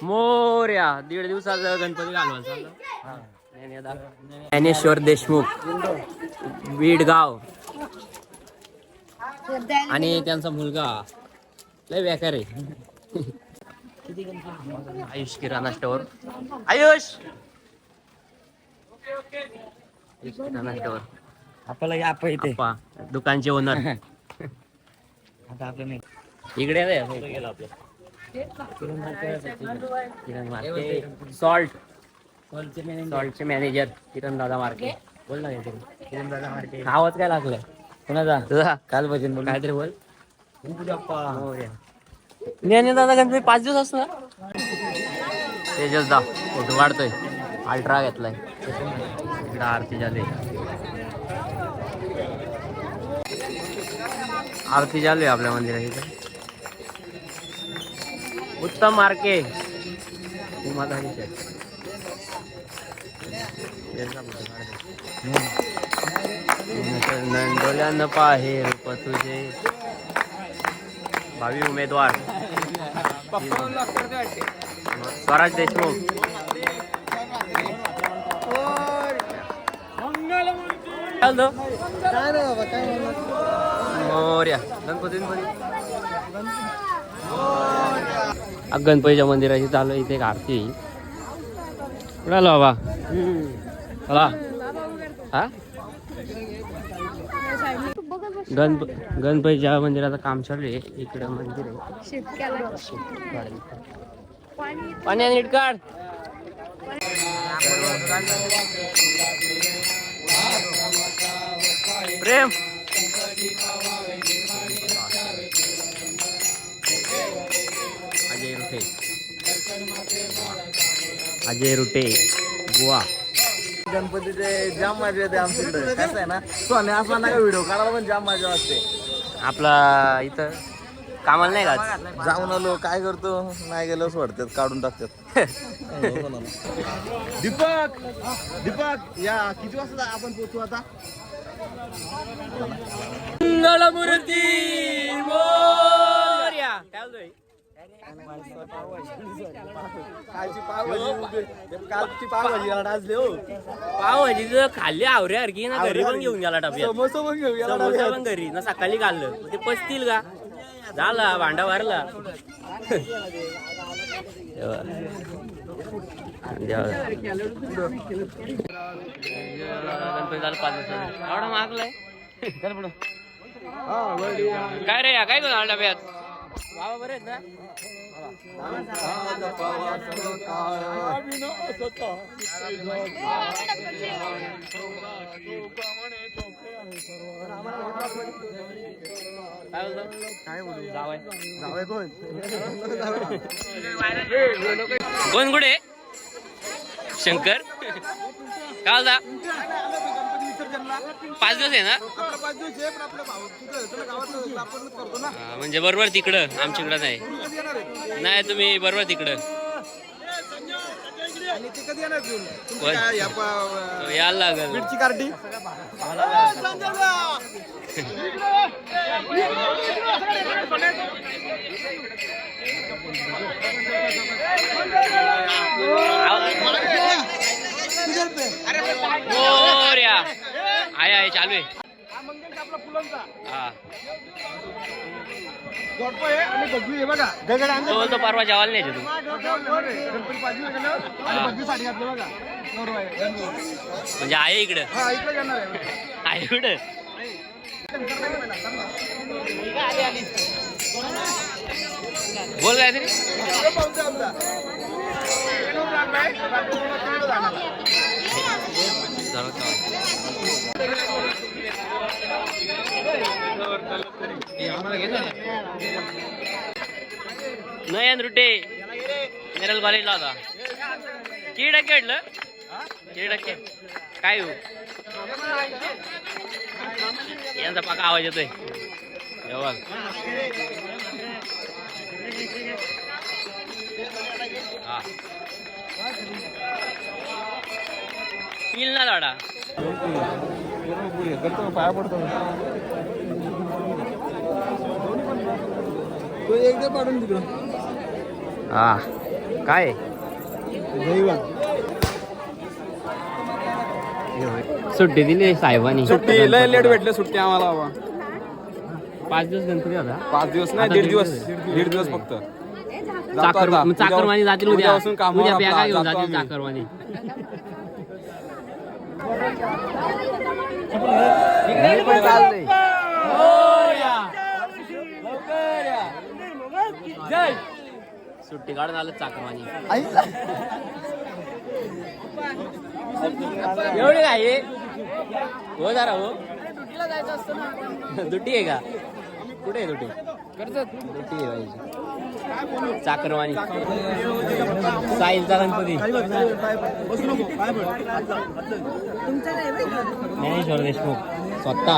मोर्या 1.5 दिवसाचा गणपती घालवायला चाललं. ज्ञानेश्वर देशमुख बीडगाव आणि त्यांचा मुलगा लय बेकार आहे. आयुष किराणा स्टोअर. आयुष किराणा स्टोअर आपल्याला या इथे दुकानचे ओनर. आता आपलं नाही इकडे सॉल्टचे मॅनेजर किरण दादा मार्के. बोल ना किरण दादा मार्के. आवाज काय लागलाय कोणाचा तुझा? काल भजन काहीतरी बोल. ज्ञानी दादा गणपती 5 दिवस असतो ना. तेजस दा फोटो काढतोय. अल्ट्रा घेतलाय. इकडे आरती झाली. आरती चालू आहे आपल्या मंदिरात इथे. उत्तम मार्के नंदोल्यानं पाहे रूप तुझे. भावी उमेदवार स्वराज देशमुख. मोर्या गणपतीच्या मंदिराची चालू इथे एक आरती. कुठे आलो बाबा? चला हा गणपतीच्या मंदिराचं काम चालू आहे. इकडे मंदिर आहे. पाणी नीट काढ. प्रेम अजय रुटे गोवा. गणपतीचे जाम मजा येते आमच्याकडे. कसं आहे ना सोने असला ना व्हिडिओ काढायला पण जाम मजा वाटते. आपला इथं कामाला नाही का? जाऊन आलो काय करतो नाही गेलो सोडतात काढून टाकतात. दीपक दीपक या किती वाजता आपण पोहोचू आता? मंगलमूर्ती मोरया. काय बोलतोय? कालची पावभाजी डासले हो. पावभाजी खाल्ली आवऱ्यासारखी ना. घरी पण घेऊन गेला डब्यात. समोसा पण घेऊन गेला. समोसा पण घरी ना. सकाळी खाल्लं ते पचतील का? झाला भांडा भरला. गणपती झालं 5 दिवसाचं. एवढा मागलाय काय रे? काय घेऊन आला डब्यात? बाबा बरे आहेत ना? कोण कुठे? शंकर काय होता? 5 दिवस आहे ना. म्हणजे बरोबर तिकडं आमच्याकडं नाही. नाही तुम्ही बरोबर तिकडं यायला लागल. मिरची कार्टी आहे आहे चालू आहे. तो परवा जेवायला नाही तू. म्हणजे आहे इकडं आहे इकडं. बोल काय तरी. नयन रुटे मिरल कॉलेजला होता. किती टक्के भेटलं? 3% काय हो? यांचा पाका आवाज येतोय. जेव्हा हा पिल ना लाडा पाया पडतो तो एकदा पाडून तिकडं. हा काय सुट्टी दिली साहेबांनी. सुट्टी लय लेट भेटले सुट्टी आम्हाला बाबा. 5 दिवस गणपती होता. 5 दिवस नाही, दीड दिवस फक्त. चाकरमानी जातील उद्या. उद्यापासून कामावर उद्या बॅगा आपला घेऊन जातो जातील आम्ही. चाकरमानी. सुट्टी काढून आलं चाकरमानी. एवढे काय हो जरा हो. दुटी आहे का? कुठे आहे दुटी? दुटी आहे चाकरमानी. साहिलचा गणपती. ज्ञानेश्वर देशमुख स्वतः.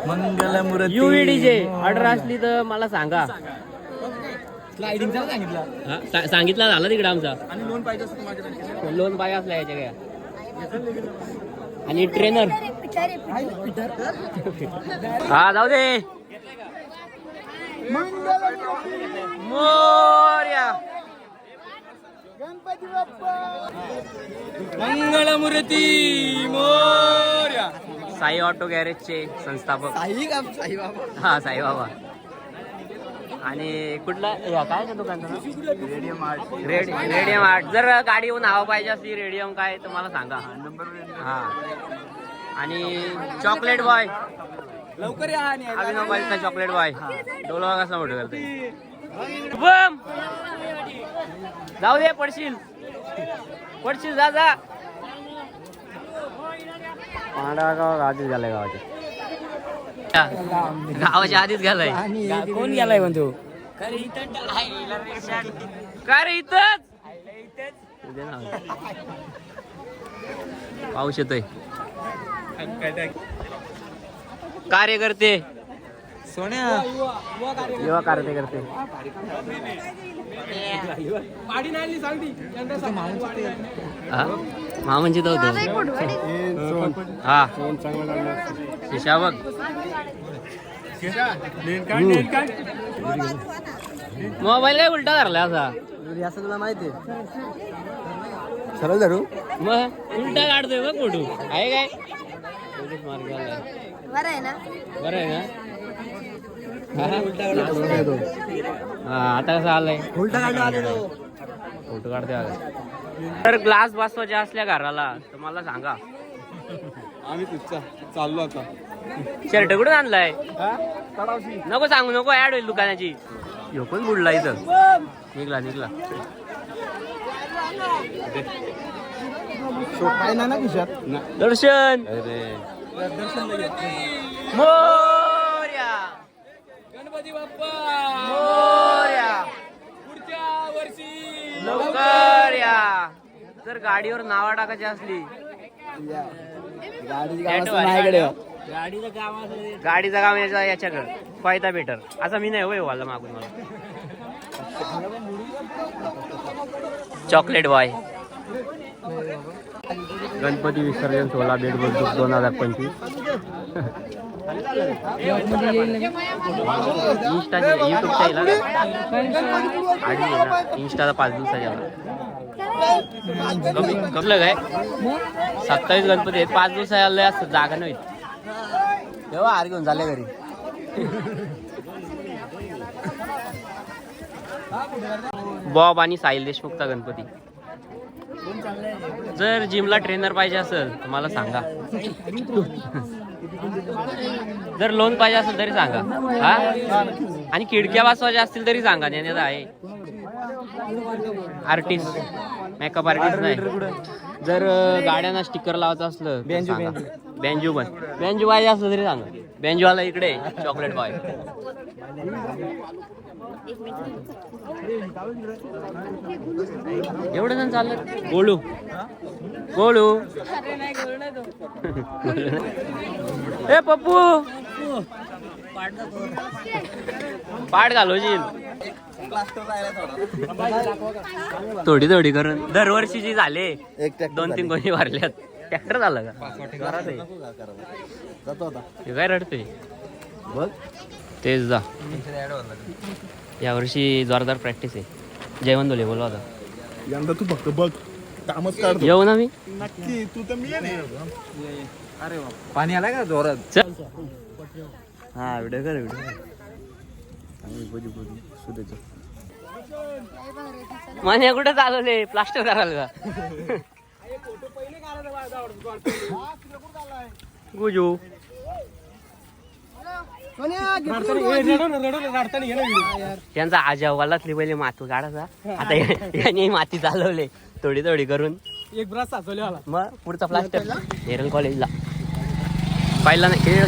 मंगलमूर्ती UVDJ ऑर्डर असली तर मला सांगा. स्लायडिंगचा सांगितला. सांगितलं झालं तिकडे आमचा. आणि लोन पाहिजे असतं माझ्याकडे. लोन पाहिजे असला याच्या काय. आणि ट्रेनर हा जाऊ दे. मोरया गणपती बाप्पा. मंगळमूर्ती मोरया. साई ऑटो गॅरेजचे संस्थापक साई बाबा. हा साईबाबा. आणि कुठला काय त्या दुकानचं रेडियम आर्ट. Radium art. जर गाडी नाव पाहिजे असली रेडियम काय तर मला सांगा. हा. आणि चॉकलेट बॉय लवकर या. अभिनव पालचा चॉकलेट बॉय. डोला कसा मोठं करते. बम जाऊ दे. पडशील जा जा. पांढरा आधीच गेलाय गावाच्या आधीच गेलाय. कोण गेलाय म्हणतो? काय रे इथंच पाऊस येतोय. कार्यकर्ते सोन्या युवा कार्यकर्ते. मामांची तर होतो. हा शिशा बघ. मोबाईल काय उलटा धरला असा. असं तुला माहिती सरळ धरू. मग उलटा काढतोय बघ फोटो. आहे काय मार्ग बरं आहे ना. बरं आहे ना. हा आता कसं आलंय. उलटा काढला. फोटो काढते आला. तर ग्लास बसवायचे असल्या घराला तर मला सांगा. आम्ही तुझचा चाललो आता. शर्ट कुठून आणलाय? नको सांगू नको. ऍड होईल दुकानाची. ह्यो पण बुडला इथं. निघला काय ना खिशात. दर्शन मोरया. गणपती बाप्पा मोरया. पुढच्या वर्षी लवकर या. जर गाडीवर नावा टाकायची असली गाडीचा काम याच्याकडे फायदा बेटर. असा मी नाही होय वाला मागून मला. Chocolate boy. गणपती विसर्जन सोहळा बेड बंदूक 2025. इंस्टाचे युट्यूबच्या इंस्टाचा 5 दिवसाच्या कमलं काय 27 गणपती आहेत. 5 दिवस आले असतं जागा नाही. तेव्हा हार घेऊन झाले घरी. बॉब आणि साहिल देशमुखचा गणपती. जर जिमला ट्रेनर पाहिजे असेल तर मला सांगा. जर लोन पाहिजे असेल तरी सांगा. हा आणि खिडक्या बसवायच्या असतील तरी सांगा. नेण्यात आहे आर्टिस्ट, मेकअप आर्टिस्ट नाही. जर गाड्यांना स्टिकर लावायचं असलं बँजू पाहिजे असलं तरी सांगा. बँजूवाला इकडे चॉकलेट बॉय. एवढं जण चाललं. गोळू ए पप्पू पाठ घालवशील थोडी करून. दरवर्षीची झाले 2-3 कोणी वारल्यात. ट्रॅक्टर झालं का? काय रडतोय बघ. तेच जा यावर्षी जोरदार प्रॅक्टिस आहे. जयवंत धोले बोलवा होता यंदा तू फक्त बघ कामच काढतो. येऊ ना मी नक्की तू तर मी अरे वा पाणी आलाय का जोरात? चल. हा व्हिडिओ कर व्हिडिओ. मान्या कुठे चालवले प्लास्टर करायला का गुजू त्यांचा आजा वालातली पहिले मातू काढायचा. आता यांनी माती चालवले थोडी थोडी करून एक ब्रश साचवले मला. मग पुढचा प्लास्टर नेरल कॉलेजला पाहिला नाही खेळ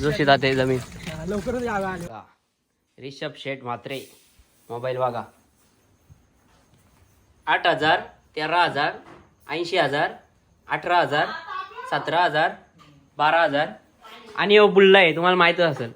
जोशी जाते जमीन. लवकरच यावं. रिषभ शेठ म्हात्रे मोबाईल बघा 8,000 13,000 80,000 18,000 17,000 12,000 आणि बुल्ला आहे तुम्हाला माहितच असेल.